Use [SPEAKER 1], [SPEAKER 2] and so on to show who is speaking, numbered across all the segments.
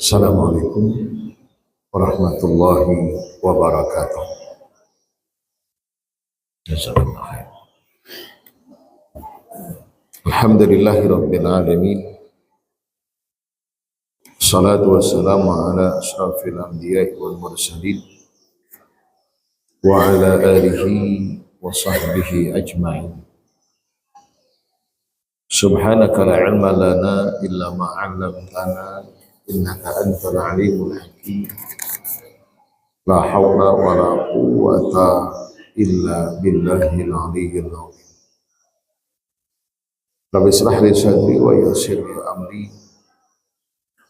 [SPEAKER 1] Assalamualaikum warahmatullahi wabarakatuh. Jazakallahu khair. Alhamdulillahirabbil alamin. Salatu wassalamu ala asyrafil anbiya'i wal mursalin wa ala alihi wa sahbihi ajma'in. Subhanaka la ilma lana illa ma 'allamtana innaka antal alimul hakim. La haula wa la quwwata illa billahil aliyyil azim. Rabbi shrah li sadri wa yassir li amri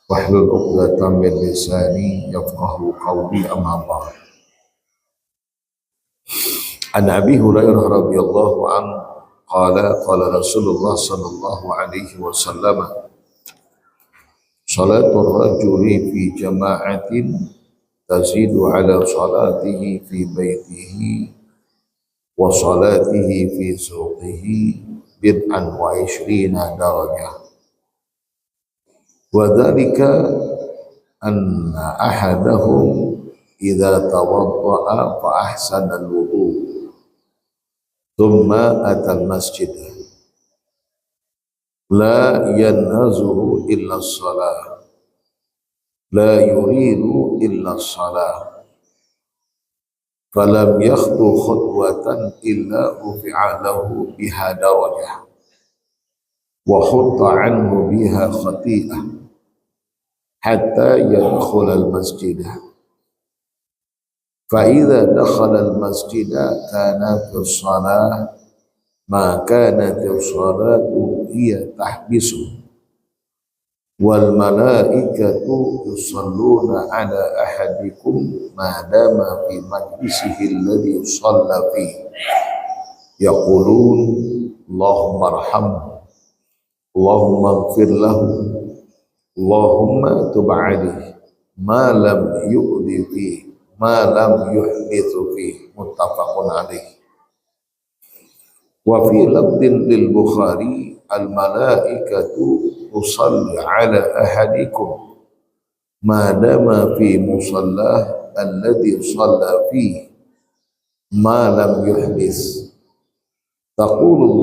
[SPEAKER 1] wahlul 'uqdatam min lisani yafqahu qawli, amma ba'd. An Abi Hurairah radhiyallahu anhu qala Rasulullah sallallahu alaihi wasallam, salatul rajuli fi jama'atin tazidu ala salatihi fi baitihi wa salatihi fi suqihi bid'an wa ishrina darajah. Wa dhalika anna ahadahum idza tawadda'a fa ahsana al-wudu' thumma atal masjid la yanhazuhu illa as-salah la yuridu illa as-salah falam yakhtu khutwatan illa rufi'a lahu biha darajah wa hutta anhu biha khati'ah hatta yadkhul al-masjid. فإذا دخل المسجد كانت الصلاة ما كانت الصلاة هي تحبسه والملائكة يصلون على أحدكم ما دام في مجلسه الذي صلى فيه يقولون اللهم ارحمه اللهم اغفر له اللهم تب عليه ما لم يؤذي فيه ma lam yuhdithu fi, muttafaqun alaih. Wa fi lafdin lil Bukhari, al malaikatu tusalli ala ahadikum ma dama fi musallah alladhi shalla fi ma lam yuhdits. Taqulu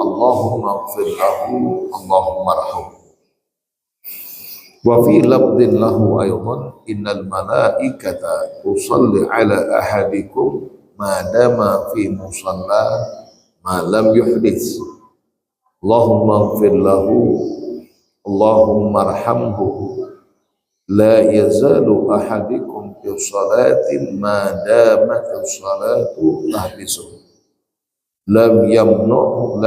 [SPEAKER 1] Allahumma ighfir lahu Allahumma arhamhu. Wa fi lafdhin lahu aydan innal malaikata tusalli ala ahadikum ma dama fi musalla ma lam yuhdits. Allahumma ighfir lahu Allahumma arhamhu. La yazalu ahadikum fi salatin ma damat as-salatu tahbisuhu. Lam yamna'hu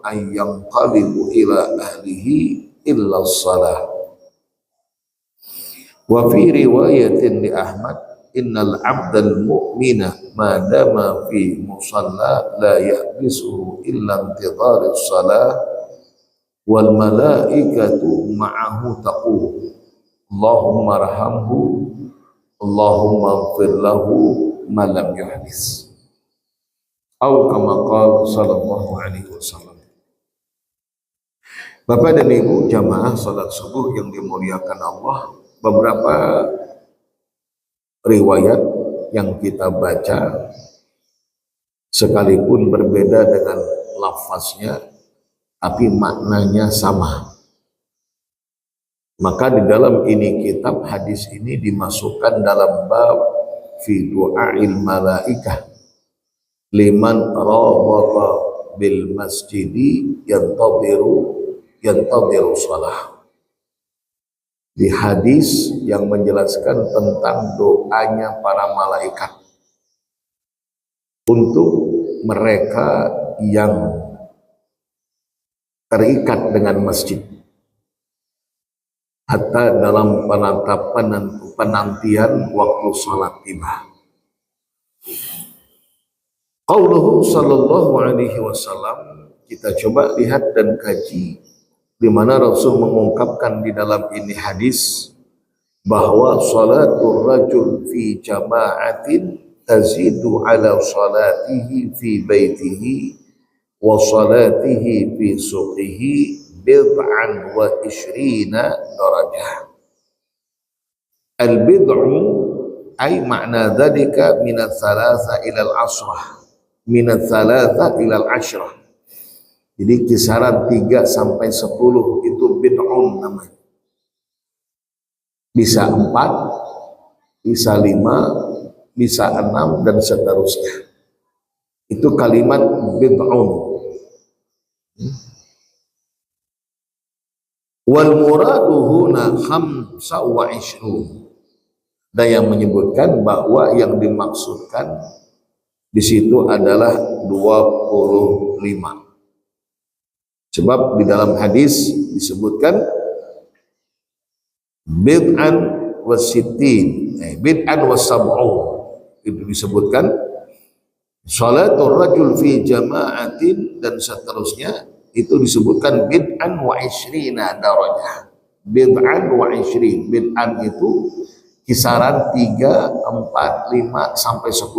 [SPEAKER 1] an yanqalibu ila ahlihi illa salah. Wa fi riwayatin li Ahmad innal abdal mu'mina ma dama fi musalla la yahbisuhu illa intidhar as-salah wal malaikatu ma'ahu taqul Allahumma arhamhu Allahumma ighfir lahu ma lam yuhdits. Atau kama qala sallallahu alaihi wasallam. Bapak dan Ibu jamaah salat subuh yang dimuliakan Allah, beberapa riwayat yang kita baca sekalipun berbeda dengan lafaznya, tapi maknanya sama. Maka di dalam ini kitab hadis ini dimasukkan dalam bab fi du'ail malaikah liman rawata bil masjidi yantadiru salah. Di hadis yang menjelaskan tentang doanya para malaikat untuk mereka yang terikat dengan masjid hatta dalam penatapan dan penantian waktu salat tiba. Qauluhu sallallahu alaihi wasallam, kita coba lihat dan kaji di mana Rasul mengungkapkan di dalam ini hadis bahwa salatul rajul fi jama'atin tazidu ala salatihi fi baitihi wa salatihi fi suqihi bid'an wa ishrina darajah. Al-bid'u ay makna dzalika min ats-tsalatsa ila al-'ashrah. Min ats-tsalatsa ila al-'ashrah. Jadi kisaran 3 sampai 10 itu bid'un namanya. Bisa 4, bisa 5, bisa 6 dan seterusnya. Itu kalimat bid'un. Wal muradu huna 25. Dan yang menyebutkan bahwa yang dimaksudkan di situ adalah 25. Sebab di dalam hadis disebutkan bid'an wasittin, bid'an wasab'un. Itu disebutkan salatul rajul fi jama'atin dan seterusnya, itu disebutkan bid'an wa ishrina darajah. Bid'an wa ishrin, bid'an itu kisaran 3, 4, 5 sampai 10.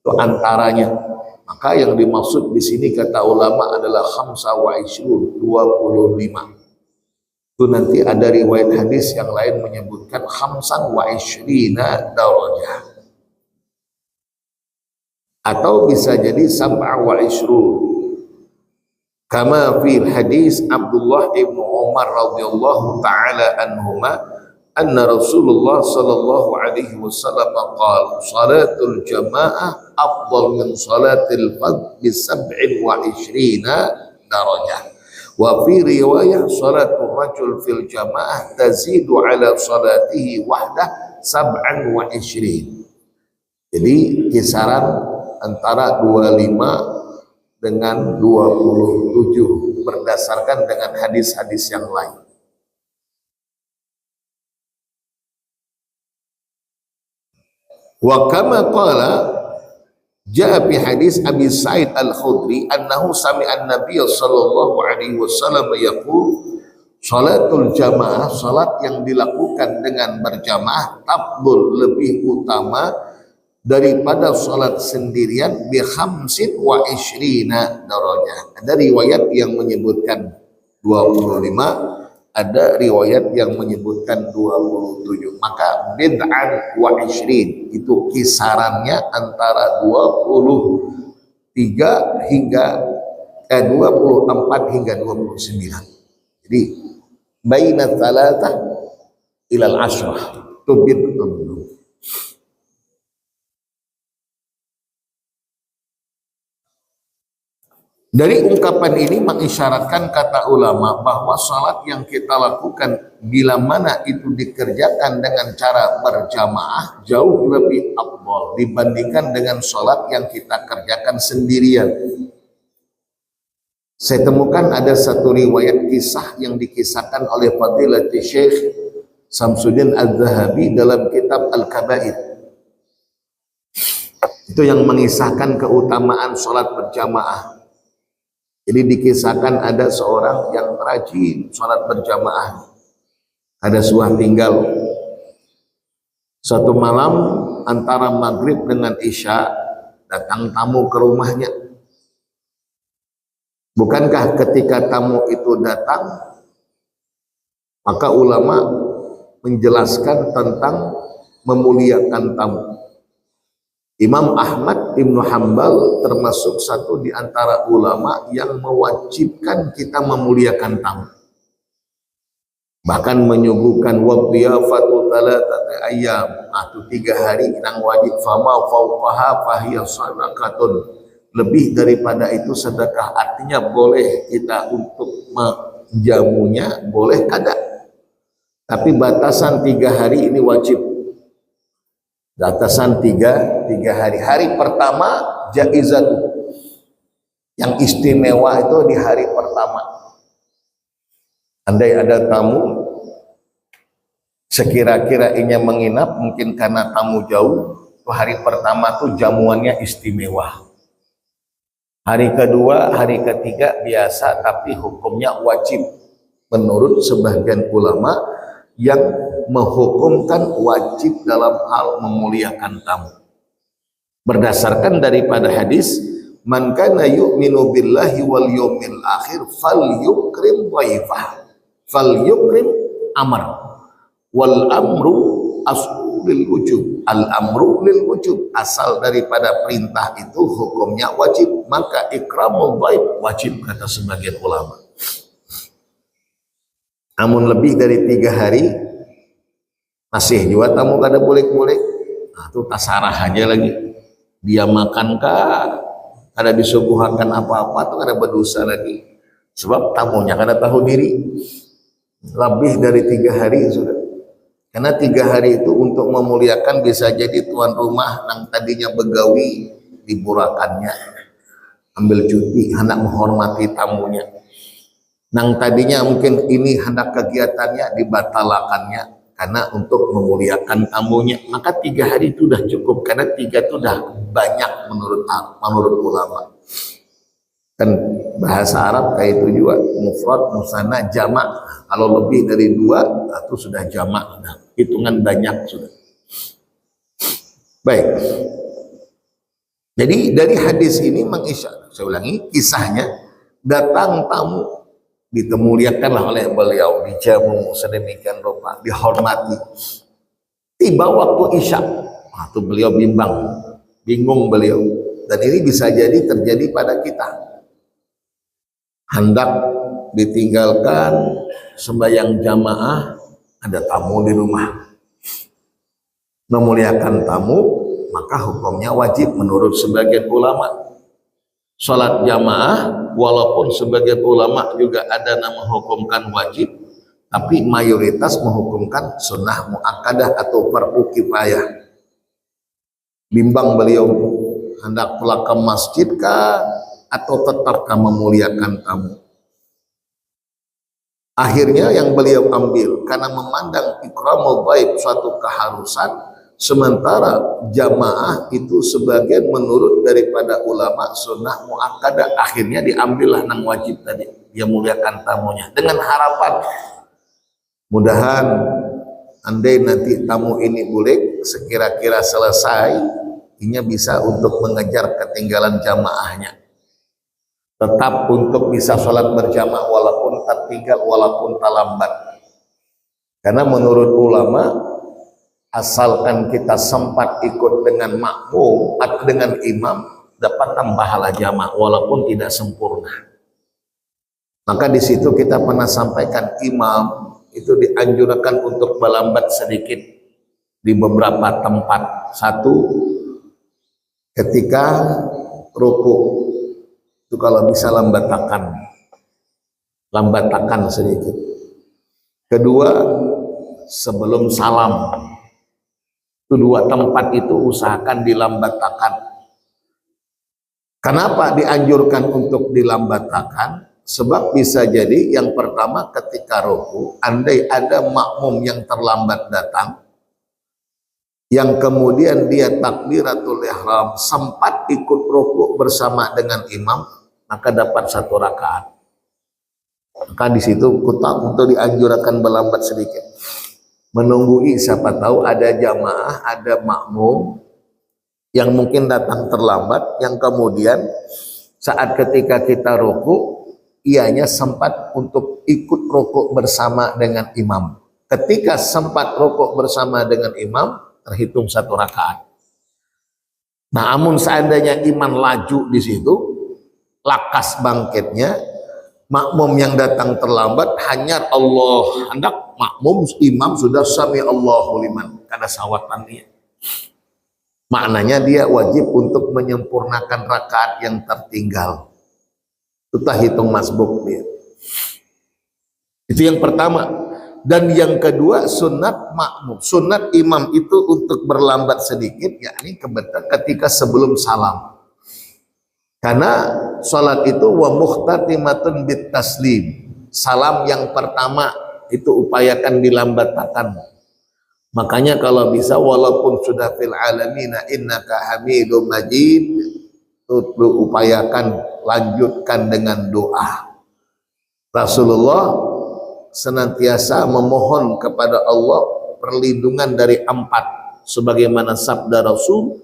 [SPEAKER 1] Itu antaranya. Maka yang dimaksud di sini kata ulama adalah khamsa wa ishrun, 25. Itu nanti ada riwayat hadis yang lain menyebutkan khamsan wa ishrina darajah. Atau bisa jadi sab'a wa ishrun. Kama fil hadis Abdullah ibnu Umar radhiyallahu taala anhuma anna Rasulullah sallallahu alaihi wasallam qala salatul jamaah afdal min salatil fardh bi 27 darajah. Wa fi riwayah salatul rajul fil jamaah tazidu ala salatihi wahdah 27. Jadi kisaran antara 25 dengan 27 berdasarkan dengan hadis-hadis yang lain. Wa kama qala jaa fi hadis Abi Sa'id Al-Khudri annahu sami'a an-nabiy sallallahu alaihi wasallam yaqul salatul jamaah, salat yang dilakukan dengan berjamaah tabdul lebih utama daripada salat sendirian bi 25 darajah. Ada riwayat yang menyebutkan 25, ada riwayat yang menyebutkan 27. Maka bid'an wa ishrin itu kisarannya antara 23 hingga 24 hingga 29. Jadi baina tsalatah ilal ashrah itu bid'un. Dari ungkapan ini mengisyaratkan kata ulama bahwa salat yang kita lakukan bila mana itu dikerjakan dengan cara berjamaah jauh lebih afdal dibandingkan dengan salat yang kita kerjakan sendirian. Saya temukan ada satu riwayat kisah yang dikisahkan oleh Fadilatul Syekh Samsuddin Az-Zahabi dalam kitab Al-Kabair. Itu yang mengisahkan keutamaan salat berjamaah. Jadi dikisahkan ada seorang yang rajin sholat berjamaah. Ada sebuah tinggal. Suatu malam antara maghrib dengan isya datang tamu ke rumahnya. Bukankah ketika tamu itu datang, maka ulama menjelaskan tentang memuliakan tamu. Imam Ahmad Ibnu Hanbal termasuk satu di antara ulama yang mewajibkan kita memuliakan tamu. Bahkan menyuguhkan wadhiyafatu 3 ayyam, atau 3 hari yang wajib, fama fauqaha fahiya sadaqatun. Lebih daripada itu sedekah, artinya boleh kita untuk menjamunya, boleh kada. Tapi batasan 3 hari ini wajib. Batasan 3 hari. Hari pertama jaizat, yang istimewa itu di hari pertama. Andai ada tamu sekira-kira ingin menginap, mungkin karena tamu jauh, itu hari pertama tuh jamuannya istimewa. Hari kedua, hari ketiga biasa, tapi hukumnya wajib menurut sebagian ulama yang menghukumkan wajib dalam hal memuliakan tamu. Berdasarkan daripada hadis man kana yu'minu billahi wal yawmil akhir falyukrim dhaifah, falyukrim amr, wal amru aslul wujub, al amru lil wujub, asal daripada perintah itu hukumnya wajib, maka ikramul dhaif wajib kata sebagian ulama. Namun lebih dari 3 hari masih juga tamu kada boleh-boleh, nah itu tasarah aja lagi, dia makankah kada disuguhkan apa-apa tuh kada berdosa lagi, sebab tamunya kada tahu diri. Lebih dari 3 hari sudah, karena 3 hari itu untuk memuliakan, bisa jadi tuan rumah yang tadinya begawi diburakannya, ambil cuti hendak menghormati tamunya, yang tadinya mungkin ini hendak kegiatannya dibatalakannya karena untuk memuliakan tamunya, maka 3 hari itu sudah cukup, karena 3 itu sudah banyak menurut ulama. Kan bahasa Arab kayak itu juga, mufrad, musanna, jamak. Kalau lebih dari 2 itu sudah jamak, nah, hitungan banyak sudah. Baik. Jadi dari hadis ini mengisyarat, saya ulangi, kisahnya datang tamu, ditemuliakanlah oleh beliau, dijamu sedemikian rupa, dihormati. Tiba waktu isya, waktu beliau bingung beliau, dan ini bisa jadi terjadi pada kita. Hendak ditinggalkan sembahyang jamaah, ada tamu di rumah, memuliakan tamu, maka hukumnya wajib menurut sebagian ulama. Sholat jamaah, walaupun sebagian ulama juga ada nama hukumkan wajib, tapi mayoritas menghukumkan sunnah muakkadah atau fardu kifayah. Bimbang beliau hendak pulang ke masjid kah atau tetapkah memuliakan tamu. Akhirnya yang beliau ambil, karena memandang ikramul dhaif suatu keharusan, sementara jamaah itu sebagian menurut daripada ulama sunnah muakkadah, akhirnya diambillah nang wajib tadi, dia muliakan tamunya dengan harapan mudahan andai nanti tamu ini boleh sekira-kira selesai, ini bisa untuk mengejar ketinggalan jamaahnya, tetap untuk bisa sholat berjamaah walaupun tertinggal, walaupun terlambat. Karena menurut ulama, asalkan kita sempat ikut dengan makmum atau dengan imam, dapat pahala jamaah walaupun tidak sempurna. Maka di situ kita pernah sampaikan, imam itu dianjurkan untuk melambat sedikit di beberapa tempat. Satu, ketika ruku itu kalau bisa lambatakan sedikit. Kedua, sebelum salam. Itu 2 tempat itu usahakan dilambatakan. Kenapa dianjurkan untuk dilambatakan? Sebab bisa jadi yang pertama ketika ruku, andai ada makmum yang terlambat datang, yang kemudian dia takbiratul ihram sempat ikut ruku bersama dengan imam, maka dapat 1 rakaat. Maka di situ untuk dianjurkan berlambat sedikit, menunggui siapa tahu ada jamaah, ada makmum yang mungkin datang terlambat, yang kemudian saat ketika kita ruku, ianya sempat untuk ikut ruku bersama dengan imam. Ketika sempat ruku bersama dengan imam, terhitung 1 rakaat. Nah, namun seandainya iman laju di situ, lakas bangkitnya, makmum yang datang terlambat hanya Allah hendak, makmum imam sudah sami Allahu liman, kada sawatan dia. Maknanya dia wajib untuk menyempurnakan rakaat yang tertinggal. Itu hitung masbuk dia. Itu yang pertama. Dan yang kedua, sunat makmum, sunat imam itu untuk berlambat sedikit, yakni ketika sebelum salam. Karena sholat itu wa muhtatimatun bit taslim, salam yang pertama itu upayakan dilambatakan. Makanya kalau bisa walaupun sudah fil alamina innaka hamidum majid, itu upayakan lanjutkan dengan doa. Rasulullah senantiasa memohon kepada Allah perlindungan dari 4, sebagaimana sabda Rasul,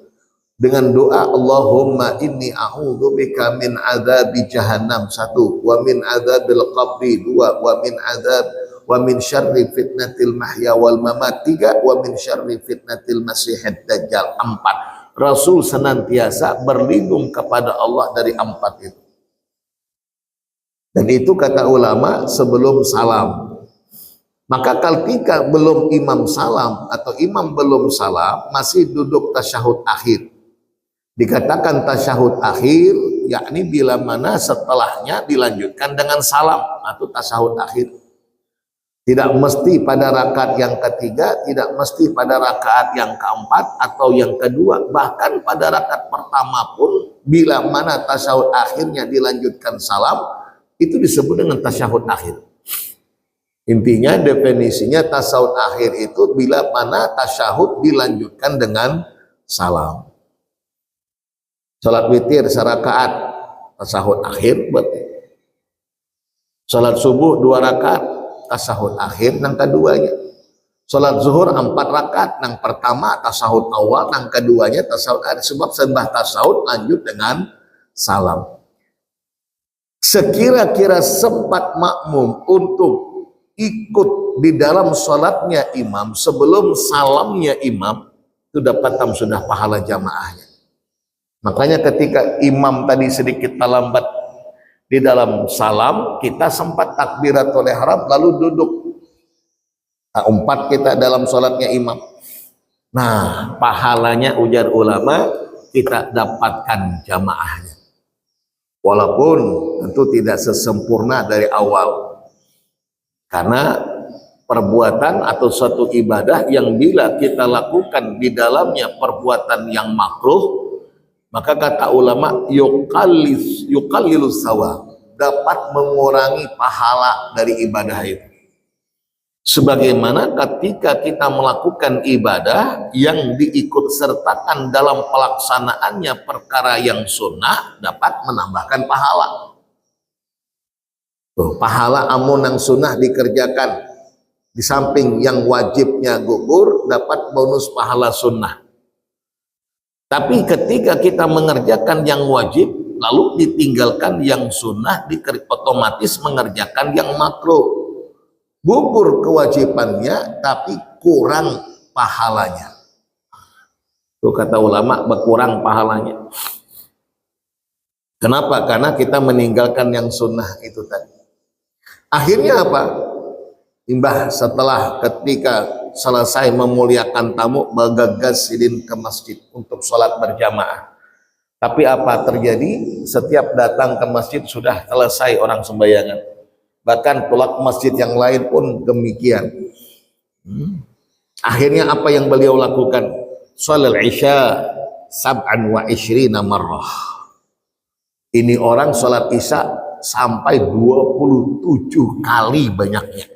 [SPEAKER 1] dengan doa Allahumma inni a'udzubika min adzabi jahannam, satu, wa min adzabil qabri, dua, wa min syarri fitnatil mahya wal mamat, tiga, wa min syarri fitnatil masihid dajjal, empat. Rasul senantiasa berlindung kepada Allah dari empat itu. Dan itu kata ulama sebelum salam. Maka ketika belum imam salam atau imam belum salam, masih duduk tasyahud akhir. Dikatakan tasyahud akhir, yakni bila mana setelahnya dilanjutkan dengan salam atau tasyahud akhir. Tidak mesti pada rakaat yang ketiga, tidak mesti pada rakaat yang keempat atau yang kedua, bahkan pada rakaat pertama pun bila mana tasyahud akhirnya dilanjutkan salam, itu disebut dengan tasyahud akhir. Intinya definisinya tasyahud akhir itu bila mana tasyahud dilanjutkan dengan salam. Salat witir serakaat, tasyahud akhir berarti. Salat subuh 2 rakaat, tasyahud akhir nang keduanya. Salat zuhur 4 rakaat, nang pertama tasyahud awal, nang keduanya tasyahud akhir. Sebab sembah tasyahud lanjut dengan salam. Sekira-kira sempat makmum untuk ikut di dalam salatnya imam sebelum salamnya imam, itu dapat sudah pahala jamaahnya. Makanya ketika imam tadi sedikit terlambat di dalam salam, kita sempat takbiratul ihram lalu duduk. Nah, 4 kita dalam sholatnya imam. Nah, pahalanya ujar ulama kita dapatkan jamaahnya. Walaupun tentu tidak sesempurna dari awal. Karena perbuatan atau suatu ibadah yang bila kita lakukan di dalamnya perbuatan yang makruh, maka kata ulama yuqallilus sawab, dapat mengurangi pahala dari ibadah itu. Sebagaimana ketika kita melakukan ibadah yang diikut sertakan dalam pelaksanaannya perkara yang sunnah dapat menambahkan pahala. Tuh, pahala amun yang sunnah dikerjakan di samping yang wajibnya gugur dapat bonus pahala sunnah. Tapi ketika kita mengerjakan yang wajib lalu ditinggalkan yang sunnah, otomatis mengerjakan yang makruh, gugur kewajibannya tapi kurang pahalanya. Itu kata ulama, berkurang pahalanya. Kenapa? Karena kita meninggalkan yang sunnah itu tadi. Akhirnya apa? Imbah setelah ketika selesai memuliakan tamu, bergegas sidin ke masjid untuk sholat berjamaah. Tapi apa terjadi? Setiap datang ke masjid sudah selesai orang sembayangan. Bahkan tolak masjid yang lain pun demikian. Akhirnya apa yang beliau lakukan? Sholal isya sab'an wa ishrina marrah. Ini orang sholat isya sampai 27 kali banyaknya.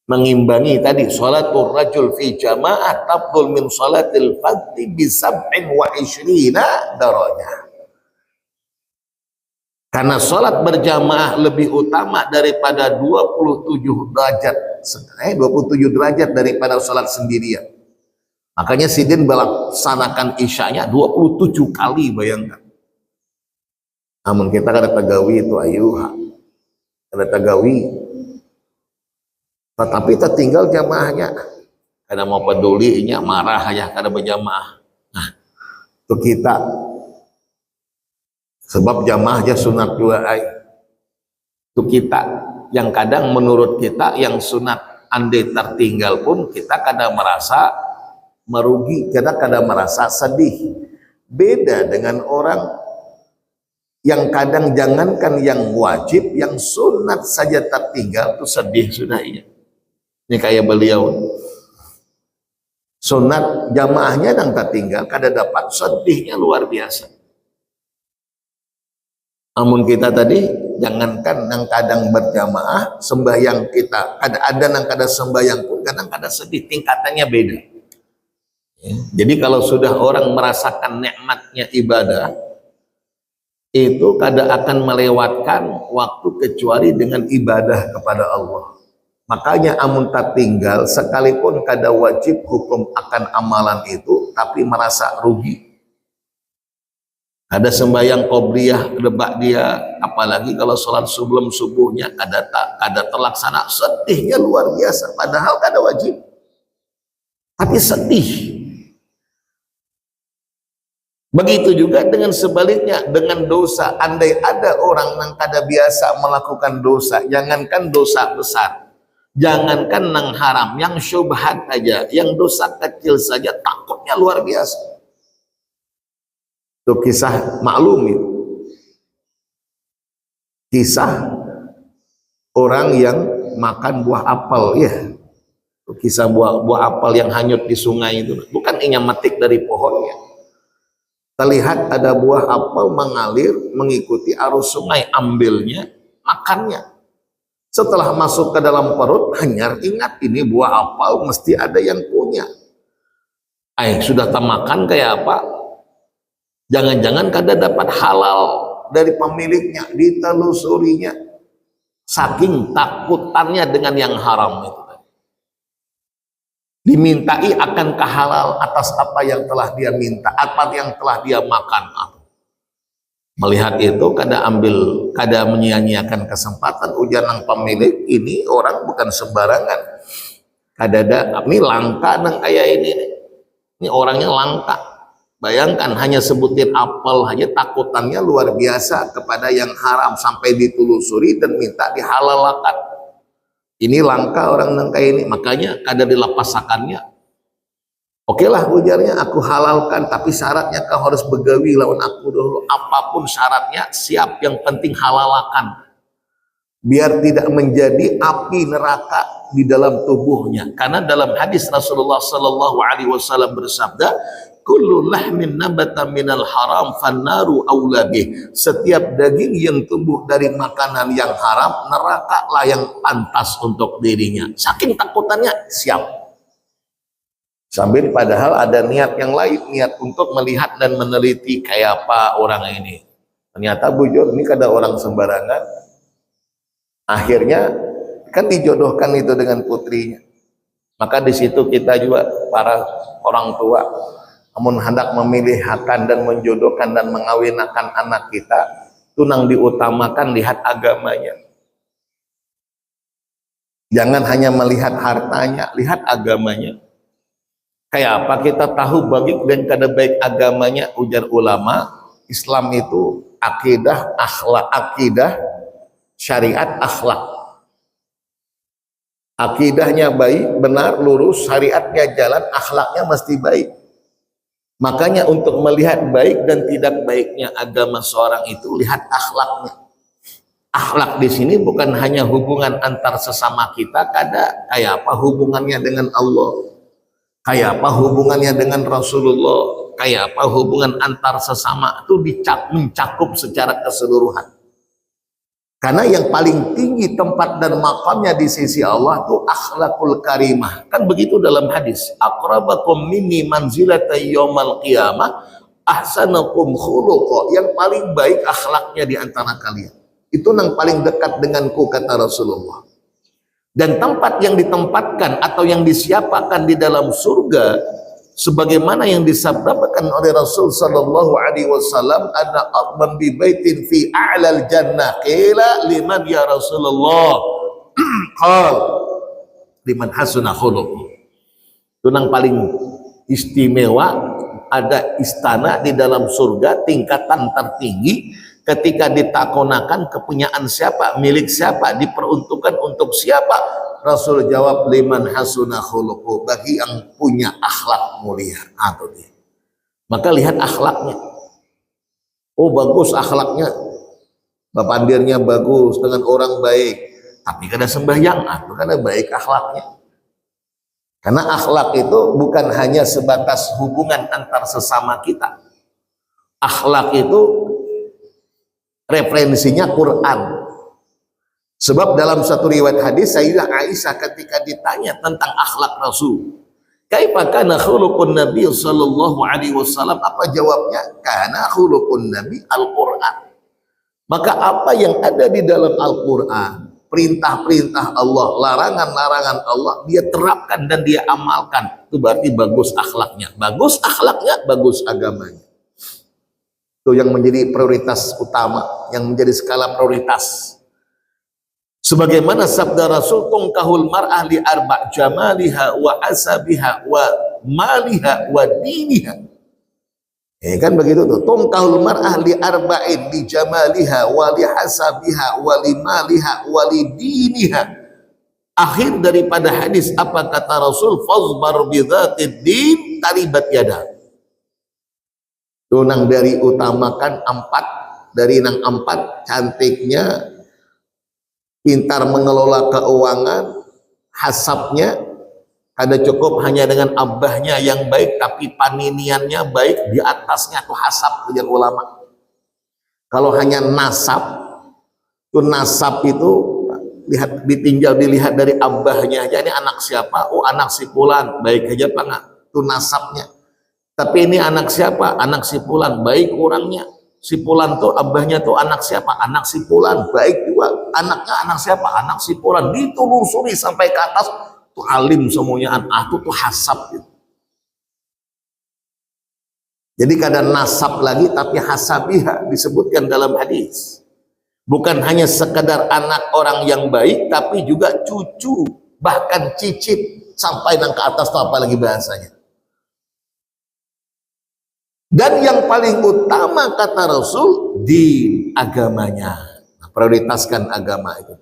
[SPEAKER 1] Mengimbangi tadi sholatul rajul fi jamaah tafdhul min sholatil fardhi bi sab'in wa ishrina darajah. Karena sholat berjamaah lebih utama daripada 27 derajat 27 derajat daripada sholat sendirian. Makanya sidin melaksanakan isyanya 27 kali, bayangkan. Namun kita kada tagawi itu ayuha, kada tagawi, tetapi tertinggal jamaahnya, kada mau pedulinya, marah aja kada berjamaah. Nah, itu kita sebab jamaah aja sunat dua ay. Itu kita yang kadang menurut kita yang sunat andai tertinggal pun kita kadang merasa merugi, kita kadang merasa sedih. Beda dengan orang yang kadang jangankan yang wajib, yang sunat saja tertinggal itu sedih sudah. Iya, ini kayak beliau sunat jamaahnya yang tertinggal kada dapat, sedihnya luar biasa. Namun kita tadi jangankan yang kadang berjamaah sembahyang kita ada yang kada sembahyang pun kadang kada sedih, tingkatannya beda ya. Jadi kalau sudah orang merasakan nikmatnya ibadah itu kada akan melewatkan waktu kecuali dengan ibadah kepada Allah. Makanya amun tak tinggal sekalipun kada wajib hukum akan amalan itu tapi merasa rugi. Ada sembahyang qobliyah, debak dia, apalagi kalau sholat sebelum subuhnya kada terlaksana, sedihnya luar biasa. Padahal kada wajib, tapi sedih. Begitu juga dengan sebaliknya, dengan dosa. Andai ada orang yang kada biasa melakukan dosa, jangankan dosa besar, jangankan nang haram, yang syubhat aja, yang dosa kecil saja, takutnya luar biasa. Itu kisah maklum itu. Kisah orang yang makan buah apel, ya. Itu kisah buah apel yang hanyut di sungai itu. Bukan inya metik dari pohonnya. Terlihat ada buah apel mengalir mengikuti arus sungai, ambilnya, makannya. Setelah masuk ke dalam perut, hanya ingat ini buah apel mesti ada yang punya. Sudah makan kayak apa? Jangan-jangan kada dapat halal dari pemiliknya, ditelusurinya. Saking takutannya dengan yang haram itu. Dimintai akan kehalal atas apa yang telah dia minta, apa yang telah dia makan. Melihat itu kada menyia-nyiakan kesempatan, ujar nang pemilik, ini orang bukan sembarangan. Kada ada, ini langka nang kayak ini orangnya langka. Bayangkan hanya sebutin apel, hanya takutannya luar biasa kepada yang haram sampai ditelusuri dan minta dihalalkan. Ini langka orang yang kayak ini, makanya kada dilapasakannya. Oke lah ujarnya, aku halalkan, tapi syaratnya kau harus begawi lawan aku dulu. Apapun syaratnya siap, yang penting halalakan. Biar tidak menjadi api neraka di dalam tubuhnya. Karena dalam hadis Rasulullah Sallallahu Alaihi Wasallam bersabda, kullu lahmin nabata minal haram fannaru aula bih. Setiap daging yang tumbuh dari makanan yang haram, neraka lah yang pantas untuk dirinya. Saking takutannya, siap. Sambil padahal ada niat yang lain, niat untuk melihat dan meneliti kayak apa orang ini. Ternyata bujur ini kada orang sembarangan. Akhirnya kan dijodohkan itu dengan putrinya. Maka di situ kita juga para orang tua, namun hendak memilihkan dan menjodohkan dan mengawinkan anak kita, tunang diutamakan lihat agamanya. Jangan hanya melihat hartanya, lihat agamanya. Kayak apa kita tahu baik dan kada baik agamanya, ujar ulama, Islam itu akidah, akhlak, akidah, syariat, akhlak. Akidahnya baik, benar, lurus, syariatnya jalan, akhlaknya mesti baik. Makanya untuk melihat baik dan tidak baiknya agama seorang itu, lihat akhlaknya. Akhlak di sini bukan hanya hubungan antar sesama kita, kayak apa hubungannya dengan Allah, kayak apa hubungannya dengan Rasulullah, kayak apa hubungan antar sesama itu mencakup secara keseluruhan. Karena yang paling tinggi tempat dan makamnya di sisi Allah itu akhlakul karimah. Kan begitu dalam hadis. Aqrabakum minni manzilata yaumal qiyamah ahsanakum khuluqa. Yang paling baik akhlaknya di antara kalian. Itu yang paling dekat denganku, kata Rasulullah. Dan tempat yang ditempatkan atau yang disiapakan di dalam surga, sebagaimana yang disabdakan oleh Rasul Sallallahu Alaihi Wasallam, ada aqban bi baitin fi a'lal jannah. Qila liman ya Rasulullah? Qal liman hasuna khuluq. Itu yang paling istimewa, ada istana di dalam surga tingkatan tertinggi. Ketika ditakonakan kepunyaan siapa, milik siapa, diperuntukkan untuk siapa, Rasul jawab liman hasuna khuluqu, bagi yang punya akhlak mulia. Maka lihat akhlaknya. Oh bagus akhlaknya, bapandirnya bagus, dengan orang baik, tapi kada sembahyang, kada baik akhlaknya. Karena akhlak itu bukan hanya sebatas hubungan antar sesama kita. Akhlak itu referensinya Quran. Sebab dalam satu riwayat hadis, Sayyidah Aisyah ketika ditanya tentang akhlak Rasul, kaifa kana khuluqun Nabi sallallahu alaihi wasallam, apa jawabnya? Kana khuluqun Nabi Al-Qur'an. Maka apa yang ada di dalam Al-Qur'an, perintah-perintah Allah, larangan-larangan Allah, dia terapkan dan dia amalkan. Itu berarti bagus akhlaknya. Bagus akhlaknya, bagus agamanya. Itu yang menjadi prioritas utama, yang menjadi skala prioritas. Sebagaimana sabda Rasul, tungkahul mar'ah li arba' jamaliha wa asabiha wa maliha wa diniha. Kan begitu tuh. Tungkahul mar'ah li arba'in li jamaliha wa li hasabiha wa li maliha wa li diniha. Akhir daripada hadis apa kata Rasul? Fazbar bidzatid din taribat yada. Tuh nang dari utamakan 4, dari nang 4 cantiknya, pintar mengelola keuangan, hasabnya kada cukup hanya dengan abahnya yang baik, tapi paniniannya baik, di atasnya tuh hasab, ujar ulama. Kalau hanya nasab, tuh nasab itu lihat, ditinjau, dilihat dari abahnya aja, ini anak siapa? Oh, anak si fulan, baik aja apa enggak? Tuh nasabnya. Tapi ini anak siapa? Anak si fulan, baik orangnya. Si fulan tuh abahnya tuh anak siapa? Anak si fulan, baik juga. Anaknya anak siapa? Anak si fulan. Ditelusuri sampai ke atas, tuh alim semuanya, anak tuh hasab gitu. Jadi kadang nasab lagi, tapi hasabiha disebutkan dalam hadis. Bukan hanya sekedar anak orang yang baik, tapi juga cucu, bahkan cicit, sampai nang ke atas tuh apa lagi bahasanya. Dan yang paling utama kata Rasul, din, agamanya. Nah, prioritaskan agama itu.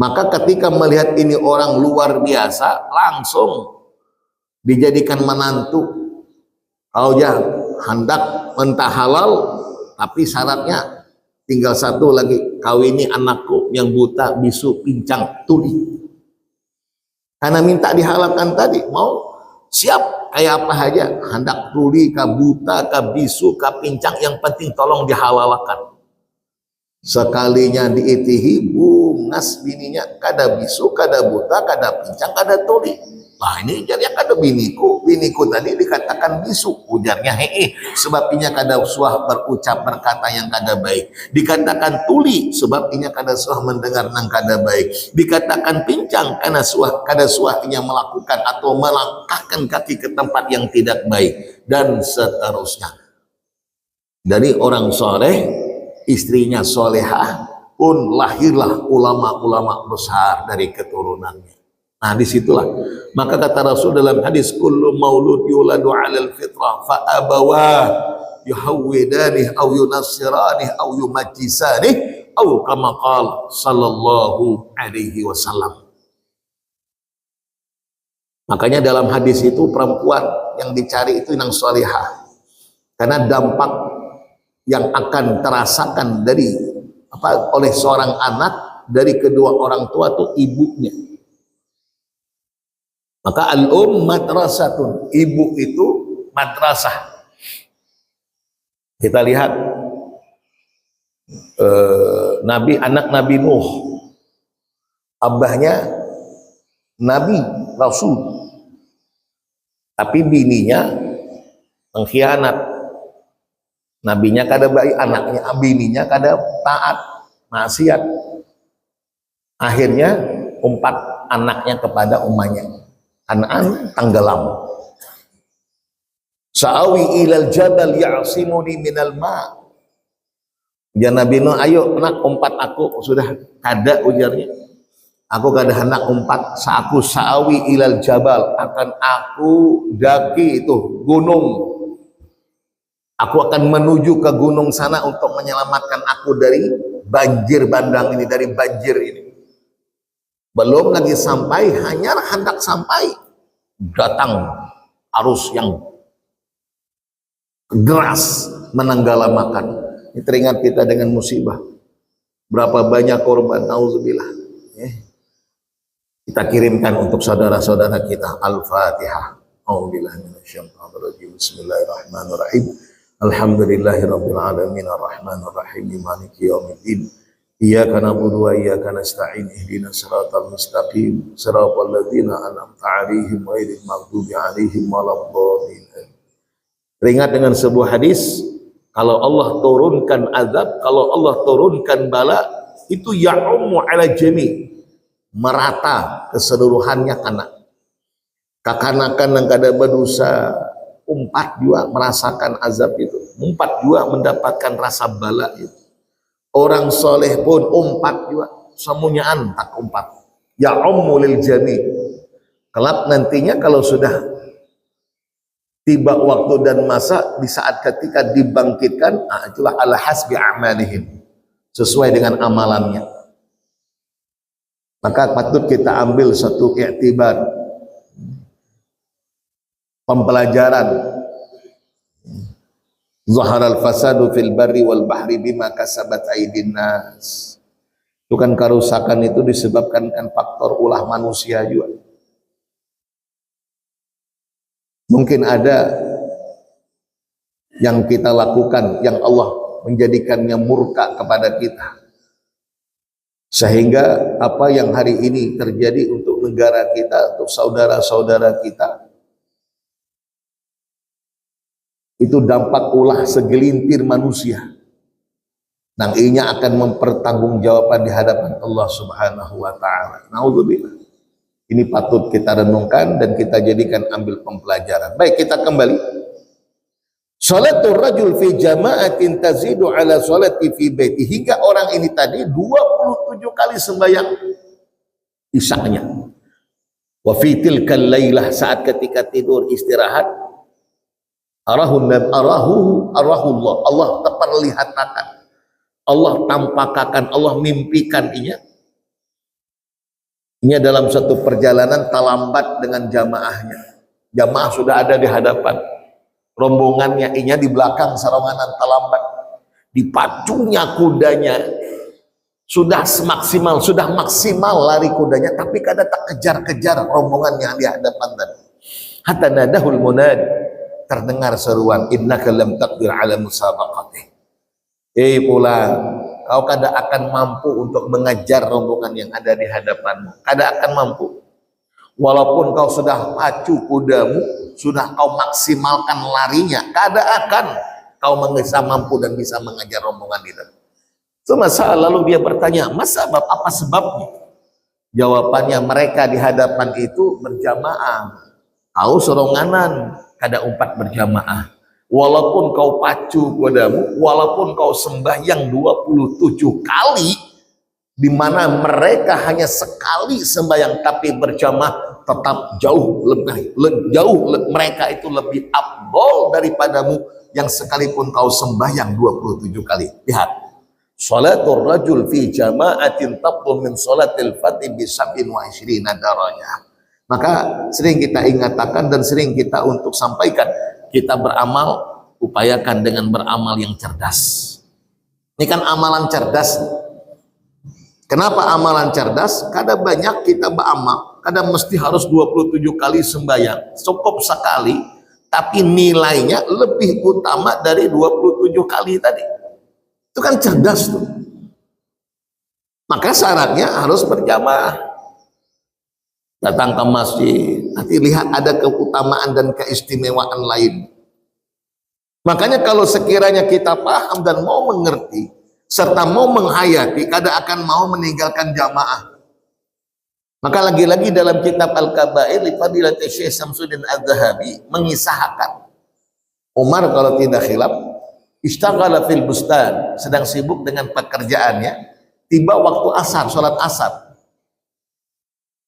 [SPEAKER 1] Maka ketika melihat ini orang luar biasa, langsung dijadikan menantu. Kalau dia hendak mentah halal, tapi syaratnya tinggal satu lagi, kawini anakku yang buta, bisu, pincang, tuli. Karena minta dihalalkan tadi, mau siap kayak apa aja, hendak tuli, ka buta, ka bisu, ka pincang, yang penting tolong dihalalkan. Sekalinya diitihi, bungas bininya, kada bisu, kada buta, kada pincang, kada tuli. Lah ini ujarnya kada biniku tadi dikatakan bisu, ujarnya sebab inya kada suah berucap berkata yang kada baik. Dikatakan tuli sebab inya kada suah mendengar nang kada baik. Dikatakan pincang karena kada suah inya melakukan atau melangkahkan kaki ke tempat yang tidak baik, dan seterusnya. Dari orang soleh, istrinya solehah, pun lahirlah ulama-ulama besar dari keturunannya. Nah, disitulah. Maka kata Rasul dalam hadis, kullu maulud yuladu 'alal fitrah fa abawah yuhawwidanih aw yunassiranih aw yumajjisanih aw kama qala sallallahu alaihi wasallam. Makanya dalam hadis itu perempuan yang dicari itu yang salihah. Karena dampak yang akan terasakan dari oleh seorang anak dari kedua orang tua itu ibunya. Maka madrasatun, ibu itu madrasah. Kita lihat anak Nabi Nuh, abahnya Nabi Rasul, tapi bininya mengkhianat. Nabinya kada baik, anaknya, bininya kada taat, maksiat. Akhirnya umpat anaknya kepada umahnya. Kanaan tenggelam. Sa'awi ilal jabal ya'simuni minal ma'. Ya Nabi Nuh, ayo nak umpat aku, sudah kada ujarnya. Aku kada hendak umpat, aku sa'awi ilal jabal, akan aku daki itu gunung. Aku akan menuju ke gunung sana untuk menyelamatkan aku dari banjir bandang ini, dari banjir ini. Belum lagi sampai, hanya hendak sampai, datang arus yang deras menenggelamakan. Ini teringat kita dengan musibah. Berapa banyak korban, nauzubillah. Kita kirimkan untuk saudara-saudara kita. Al-Fatihah. A'udzubillahi minasyaitonir rajim. Bismillahirrahmanirrahim. Alhamdulillahirabbil alamin arrahmanir rahim maliki yaumiddin. Iyyaka na'budu wa iyyaka nasta'in ihdinas siratal mustaqim siratal ladzina an'amta 'alaihim ghairil maghdubi 'alaihim waladdallin. Teringat dengan sebuah hadis, kalau Allah turunkan azab, kalau Allah turunkan bala, itu ya'ummu 'ala jami', merata keseluruhannya karena kakanakan yang kada berdosa, umpat juga merasakan azab itu. umpat juga mendapatkan rasa bala itu. Orang soleh pun umpat juga, semuanya tak umpat. Ya ummulil jami. Kelak nantinya kalau sudah tiba waktu dan masa, di saat ketika dibangkitkan, itulah ala hasbi amalihim, sesuai dengan amalannya. Maka patut kita ambil satu iktibar, pembelajaran. Zaharal fasadu fil barri wal bahri bima kasabat aydin nas. Itu kan kerusakan itu disebabkan kan faktor ulah manusia juga. Mungkin ada yang kita lakukan yang Allah menjadikannya murka kepada kita, sehingga apa yang hari ini terjadi untuk negara kita, untuk saudara-saudara kita, itu dampak ulah segelintir manusia. Nantinya akan mempertanggungjawabkan di hadapan Allah Subhanahu wa taala. Nauzubillah. Ini patut kita renungkan dan kita jadikan ambil pembelajaran. Baik, kita kembali. Salatul rajul fi jama'atin tazidu ala salati fi baiti. Hingga orang ini tadi 27 kali sembahyang isya-nya. Wa fi tilkal lailah, saat ketika tidur istirahat, arahullah, Allah terperlihatkan, Allah tampakkan, Allah mimpikan inya. Ini dalam satu perjalanan talambat dengan jamaahnya. Jamaah sudah ada di hadapan, rombongannya inya di belakang saronganan talambat. Dipacunya kudanya, sudah maksimal lari kudanya, tapi kada tak kejar-kejar rombongan yang di hadapan tadi. Hatta nadahul munadi, terdengar seruan, innaka lam taqdir ala musabaqatih. Pulang, kau kada akan mampu untuk mengejar rombongan yang ada di hadapanmu. Kada akan mampu. Walaupun kau sudah pacu kudamu, sudah kau maksimalkan larinya, kada akan kau bisa mampu dan bisa mengejar rombongan itu. Semasa lalu dia bertanya, apa sebabnya? Jawabannya, mereka di hadapan itu berjamaah. Kau seronganan, kada umpat berjamaah. Walaupun kau pacu kudamu, walaupun kau sembahyang 27 kali, di mana mereka hanya sekali sembahyang tapi berjamaah, tetap jauh mereka itu lebih afdal daripadamu yang sekalipun kau sembahyang 27 kali. Lihat, salatul rajul fi jama'atin tablu min salatil fati bi 27 darajah. Maka sering kita ingatkan dan sering kita untuk sampaikan, kita beramal, upayakan dengan beramal yang cerdas. Ini kan amalan cerdas. Kenapa amalan cerdas? Kadang banyak kita beramal, kadang mesti harus 27 kali sembahyang, cukup sekali, tapi nilainya lebih utama dari 27 kali tadi. Itu kan cerdas tuh. Maka syaratnya harus berjamaah. Datang ke masjid, nanti lihat ada keutamaan dan keistimewaan lain. Makanya kalau sekiranya kita paham dan mau mengerti serta mau menghayati, kada akan mau meninggalkan jamaah. Maka lagi-lagi dalam kitab Al-Kabair li Fadilati Syekh Samsuddin Az-Zahabi mengisahkan, Umar kalau tidak khilaf ishtaghala fil bustan, sedang sibuk dengan pekerjaannya, tiba waktu asar, sholat asar.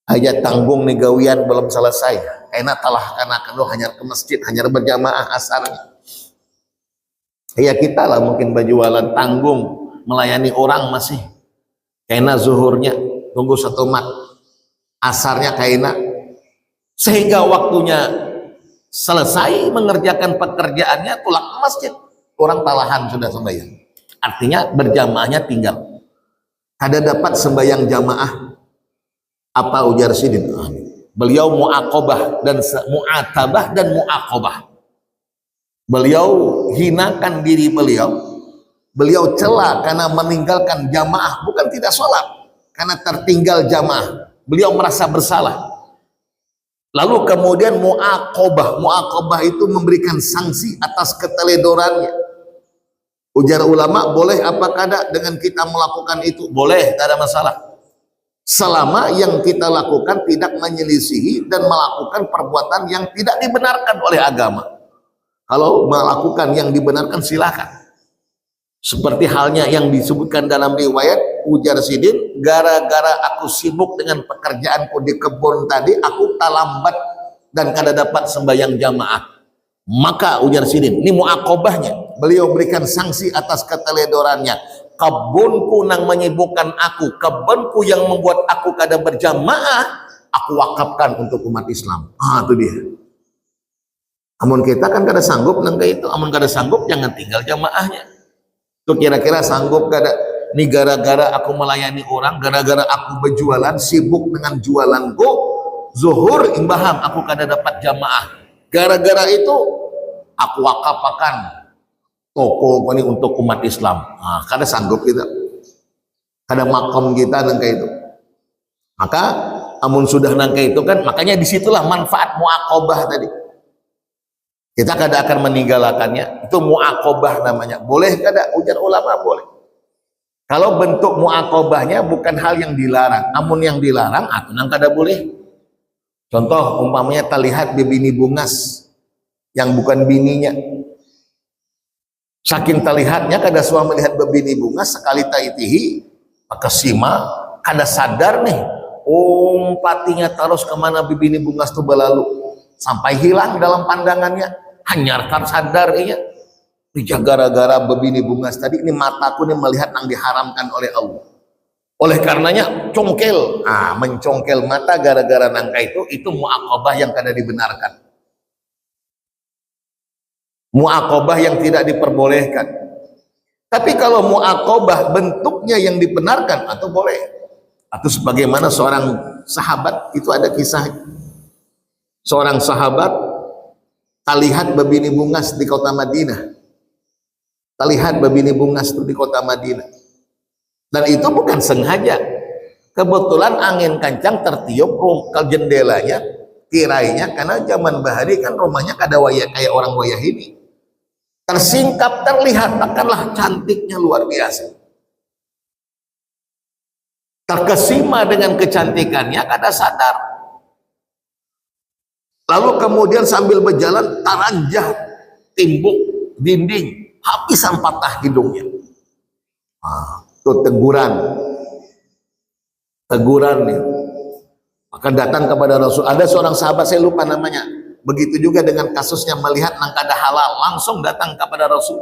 [SPEAKER 1] Ayat tanggung negawian belum selesai, enak talah karena kedua hanya ke masjid, hanya berjamaah asarnya. Ya kita lah mungkin berjualan tanggung melayani orang masih kena zuhurnya tunggu satu mat, asarnya kena, sehingga waktunya selesai mengerjakan pekerjaannya pulang ke masjid, orang talahan sudah sembahyang. Artinya berjamaahnya tinggal, kada dapat sembahyang jamaah. Apa ujar Sidin? Beliau mu'aqobah dan mu'atabah dan mu'aqobah. Beliau hinakan diri beliau cela karena meninggalkan jamaah, bukan tidak sholat, karena tertinggal jamaah. Beliau merasa bersalah. Lalu kemudian mu'aqobah itu memberikan sanksi atas keteledorannya. Ujar ulama, boleh apa kada dengan kita melakukan itu? Boleh, tidak ada masalah. Selama yang kita lakukan tidak menyelisihi dan melakukan perbuatan yang tidak dibenarkan oleh agama. Kalau melakukan yang dibenarkan silakan. Seperti halnya yang disebutkan dalam riwayat, ujar Sidin, gara-gara aku sibuk dengan pekerjaanku di kebun tadi, aku tak lambat dan kada dapat sembahyang jamaah. Maka ujar Sidin, ini muakobahnya, beliau berikan sanksi atas keteledorannya. Kebunku nang menyibukkan aku, kebunku yang membuat aku kada berjamaah, aku wakafkan untuk umat Islam. Itu dia. Amun kita kan kada sanggup nang kayak itu, amun kada sanggup jangan tinggal jamaahnya. Tuh kira-kira sanggup kada? Ini gara-gara aku melayani orang, gara-gara aku berjualan, sibuk dengan jualanku, zuhur imbaham aku kada dapat jamaah. Gara-gara itu aku wakafakan toko ini untuk umat Islam. Kada sanggup kita, kada makom kita nangka itu. Maka amun sudah nangka itu kan, makanya disitulah manfaat muakobah tadi. Kita kada akan meninggalkannya, itu muakobah namanya. Boleh kada? Ujar ulama boleh. Kalau bentuk muakobahnya bukan hal yang dilarang, namun yang dilarang aku nang kada boleh. Contoh umpamanya terlihat bini bungas yang bukan bininya. Saking terlihatnya kada suami melihat bebini bungas sekali taitihi kesima kada sadar nih patinya terus kemana bibini bungas itu berlalu sampai hilang dalam pandangannya. Hanyarkan sadar iya. Gara-gara bebini bungas tadi ini mataku nih melihat yang diharamkan oleh Allah. Oleh karenanya congkel, mencongkel mata gara-gara nangka itu muakobah yang kada dibenarkan. Muakobah yang tidak diperbolehkan. Tapi kalau muakobah bentuknya yang dibenarkan atau boleh. Atau sebagaimana seorang sahabat itu ada kisah. Seorang sahabat terlihat bebini bungas di kota Madinah. Terlihat bebini bungas itu di kota Madinah. Dan itu bukan sengaja. Kebetulan angin kencang tertiup ke jendelanya, tirainya, karena zaman bahari kan rumahnya kada wayah kayak orang wayah ini. Tersingkap, terlihat, takkanlah cantiknya luar biasa. Terkesima dengan kecantikannya, kada sadar. Lalu kemudian sambil berjalan taranjah timbuk dinding, habisan patah hidungnya. Itu teguran nih. Maka datang kepada Rasul. Ada seorang sahabat, saya lupa namanya. Begitu juga dengan kasusnya melihat nang kada halal, langsung datang kepada Rasul.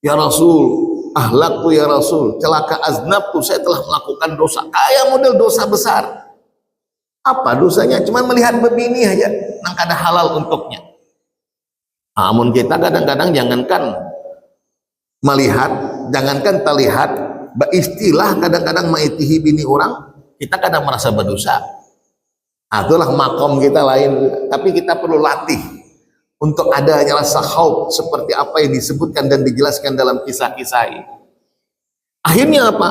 [SPEAKER 1] Ya Rasul, ahlakku ya Rasul, celaka aznabtu, saya telah melakukan dosa. Kayak model dosa besar. Apa dosanya? Cuma melihat bebini aja nang kada halal untuknya. Namun kita kadang-kadang jangankan melihat, jangankan terlihat, istilah kadang-kadang maitihi bini orang, kita kadang merasa berdosa. Itulah makom kita lain, tapi kita perlu latih untuk adanya rasa khauf seperti apa yang disebutkan dan dijelaskan dalam kisah-kisah ini. Akhirnya apa?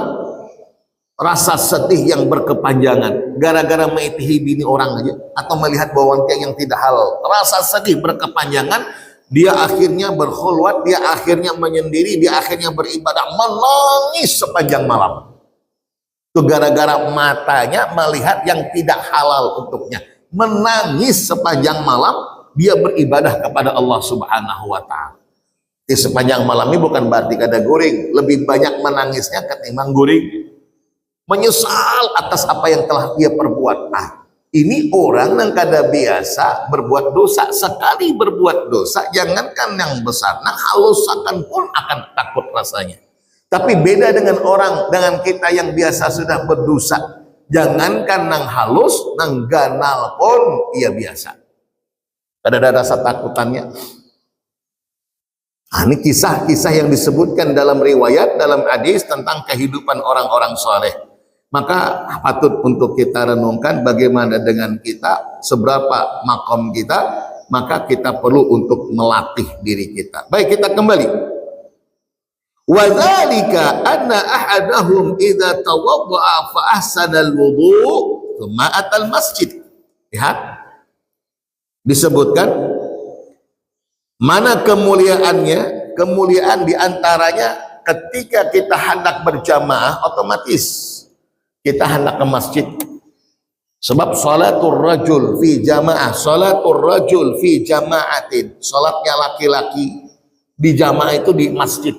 [SPEAKER 1] Rasa sedih yang berkepanjangan gara-gara maitihi bini orang aja atau melihat bawang yang tidak halal. Rasa sedih berkepanjangan, dia akhirnya berkhulwat, dia akhirnya menyendiri, dia akhirnya beribadah, menangis sepanjang malam. Itu gara-gara matanya melihat yang tidak halal untuknya. Menangis sepanjang malam, dia beribadah kepada Allah Subhanahu wa Ta'ala. Di sepanjang malam ini bukan berarti kada goreng, lebih banyak menangisnya ketimbang goreng. Menyesal atas apa yang telah dia perbuat. Ini orang yang kada biasa berbuat dosa. Sekali berbuat dosa, jangankan yang besar, nah halusakan pun akan takut rasanya. Tapi beda dengan orang, dengan kita yang biasa sudah berdosa, jangankan nang halus, nang ganal pun ia biasa. Ada rasa takutannya. Ini kisah-kisah yang disebutkan dalam riwayat, dalam hadis tentang kehidupan orang-orang soleh. Maka patut untuk kita renungkan bagaimana dengan kita, seberapa makom kita, maka kita perlu untuk melatih diri kita. Baik, kita kembali. Wa dzalika anna ahadahum idza tawaddaa fa ahsana al-wudu tsumma atal masjid. Lihat. Disebutkan mana kemuliaannya, kemuliaan diantaranya ketika kita hendak berjamaah otomatis kita hendak ke masjid. Sebab salatul rajul fi jamaah, salatul rajul fi jamaatin, salatnya laki-laki di jamaah itu di masjid.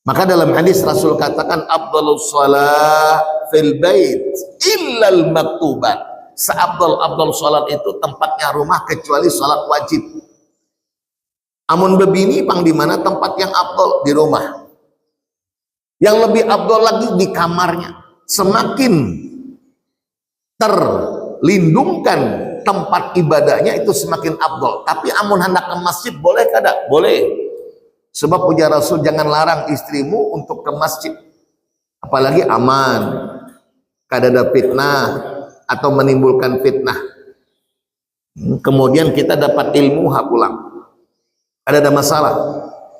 [SPEAKER 1] Maka dalam hadis Rasul katakan afdhalus shalah fil bait illal maktubat. Seabdal-abdal salat itu tempatnya rumah kecuali salat wajib. Amun bebini pang di mana tempat yang afdal di rumah. Yang lebih afdal lagi di kamarnya. Semakin terlindungkan tempat ibadahnya itu semakin afdal. Tapi amun hendak ke masjid boleh kada? Boleh. Sebab punya Rasul jangan larang istrimu untuk ke masjid. Apalagi aman. Kada ada fitnah atau menimbulkan fitnah. Kemudian kita dapat ilmu pulang. Ada masalah.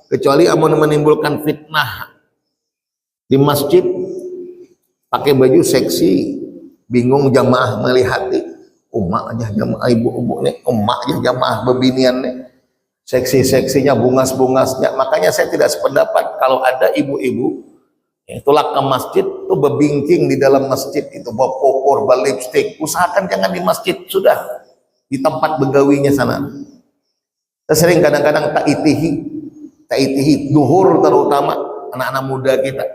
[SPEAKER 1] Kecuali amun menimbulkan fitnah di masjid pakai baju seksi, bingung jamaah melihati, umak aja jamaah ibu-ibu nih, umak aja jamaah bebinian nih, seksi-seksinya, bungas-bungasnya. Makanya saya tidak sependapat kalau ada ibu-ibu itulah ke masjid tuh bebingking di dalam masjid itu, bawa popor, bawa lipstick. Usahakan jangan di masjid, sudah di tempat begawinya sana. Kita sering kadang-kadang tak itihi duhur, terutama anak-anak muda kita.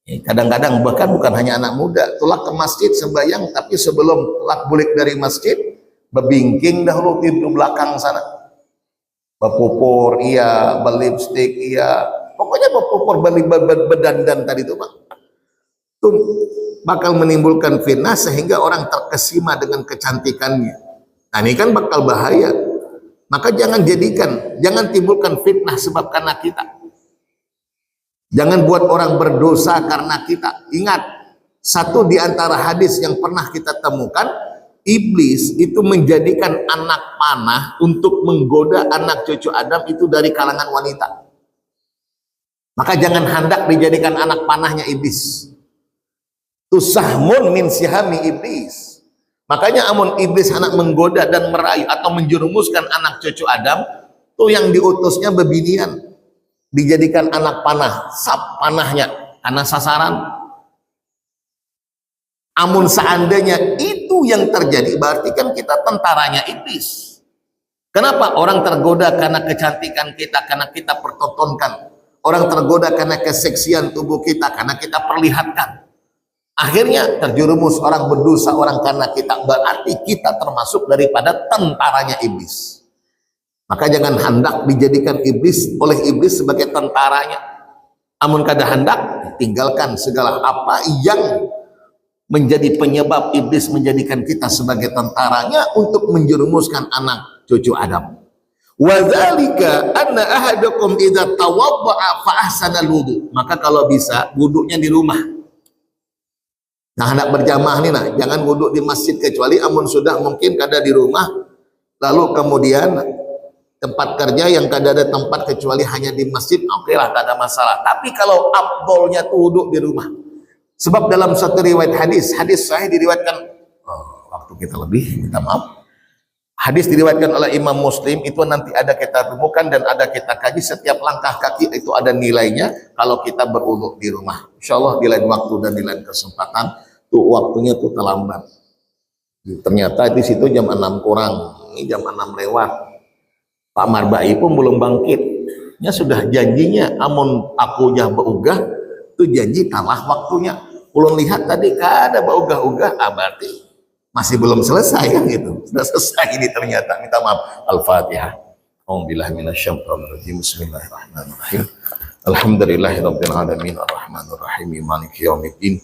[SPEAKER 1] Kadang-kadang bahkan bukan hanya anak muda, tulak ke masjid sembahyang, tapi sebelum tulak bulik dari masjid, bebingking dahulu di belakang sana. Bapupur iya, belipstik iya, pokoknya bapupur berdandan tadi itu Pak. Itu bakal menimbulkan fitnah sehingga orang terkesima dengan kecantikannya. Nah ini kan bakal bahaya. Maka jangan timbulkan fitnah sebab karena kita. Jangan buat orang berdosa karena kita. Ingat, satu di antara hadis yang pernah kita temukan, iblis itu menjadikan anak panah untuk menggoda anak cucu Adam itu dari kalangan wanita. Maka jangan hendak dijadikan anak panahnya iblis. Tusahmun min sihami iblis. Makanya amun iblis anak menggoda dan merayu atau menjerumuskan anak cucu Adam, tuh yang diutusnya bebinian. Dijadikan anak panah, sap panahnya, karena sasaran. Amun seandainya itu yang terjadi, berarti kan kita tentaranya iblis. Kenapa? Orang tergoda karena kecantikan kita, karena kita pertontonkan. Orang tergoda karena keseksian tubuh kita, karena kita perlihatkan. Akhirnya terjerumus orang berdosa, orang karena kita, berarti kita termasuk daripada tentaranya iblis. Maka jangan hendak dijadikan oleh iblis sebagai tentaranya. Amun kada hendak, tinggalkan segala apa yang menjadi penyebab iblis menjadikan kita sebagai tentaranya untuk menjerumuskan anak cucu Adam. Wa dzalika anna ahadakum idza tawadda'a fa ahsana al-wudu. Maka kalau bisa wuduknya di rumah. Nah, hendak berjamaah nih, nah, jangan wuduk di masjid kecuali amun sudah mungkin kada di rumah, lalu kemudian tempat kerja yang kada ada tempat kecuali hanya di masjid, oke lah, kada masalah. Tapi kalau afdolnya tuh wuduk di rumah. Sebab dalam satu riwayat hadis sahih diriwayatkan, waktu kita lebih, minta maaf. Hadis diriwayatkan oleh Imam Muslim, itu nanti ada kita temukan dan ada kita kaji, setiap langkah kaki itu ada nilainya kalau kita berwuduk di rumah. Insya Allah di lain waktu dan di lain kesempatan, tuh waktunya tuh terlambat. Ternyata di situ jam 6 kurang, ini jam 6 lewat. Pak Marbai pun belum bangkit. Ya sudah janjinya, amun aku jah beugah, tuh janji kalah waktunya. Ulun lihat tadi kada beugah-ugah, berarti masih belum selesai kan gitu. Sudah selesai ini ternyata. Minta maaf. Al-Fatihah. A'udzubillahi minasyaitonir rajim. Bismillahirrahmanirrahim. Alhamdulillahirabbil alamin arrahmanir rahim maliki yaumiddin.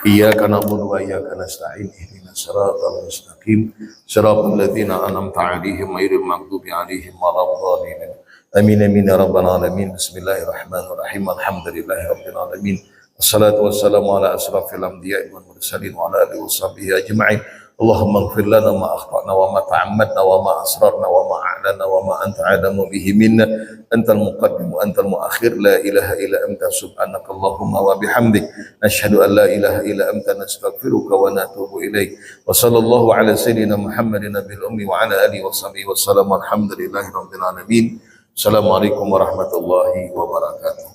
[SPEAKER 1] Iyyaka na'budu wa iyyaka nasta'in ihdinas siratal mustaqim siratal ladzina an'amta 'alaihim ghairil maghdubi 'alaihim waladdallin. Amin amin ya rabbal alamin. Bismillahirrahmanirrahim. Alhamdulillahirabbil alamin. Wassalatu wassalamu ala asrafil anbiya'i wal mursalin wa ala alihi washabbihi ajma'in. Allahumma ighfir lana ma akhtana wa ma ta'ammadna wa ma asrarna wa ma a'lana wa ma anta 'alamu bihi minna antal muqaddim wa antal muakhir la ilaha illa anta subhanaka Allahumma wa bihamdik nashhadu an la ilaha illa anta nastaghfiruka wa natubu ilaik. Wa sallallahu ala sayyidina Muhammadin nabil ummi wa ala alihi washabbihi wasallam. Alhamdulillahi rabbil alamin. Assalamualaikum warahmatullahi wabarakatuh.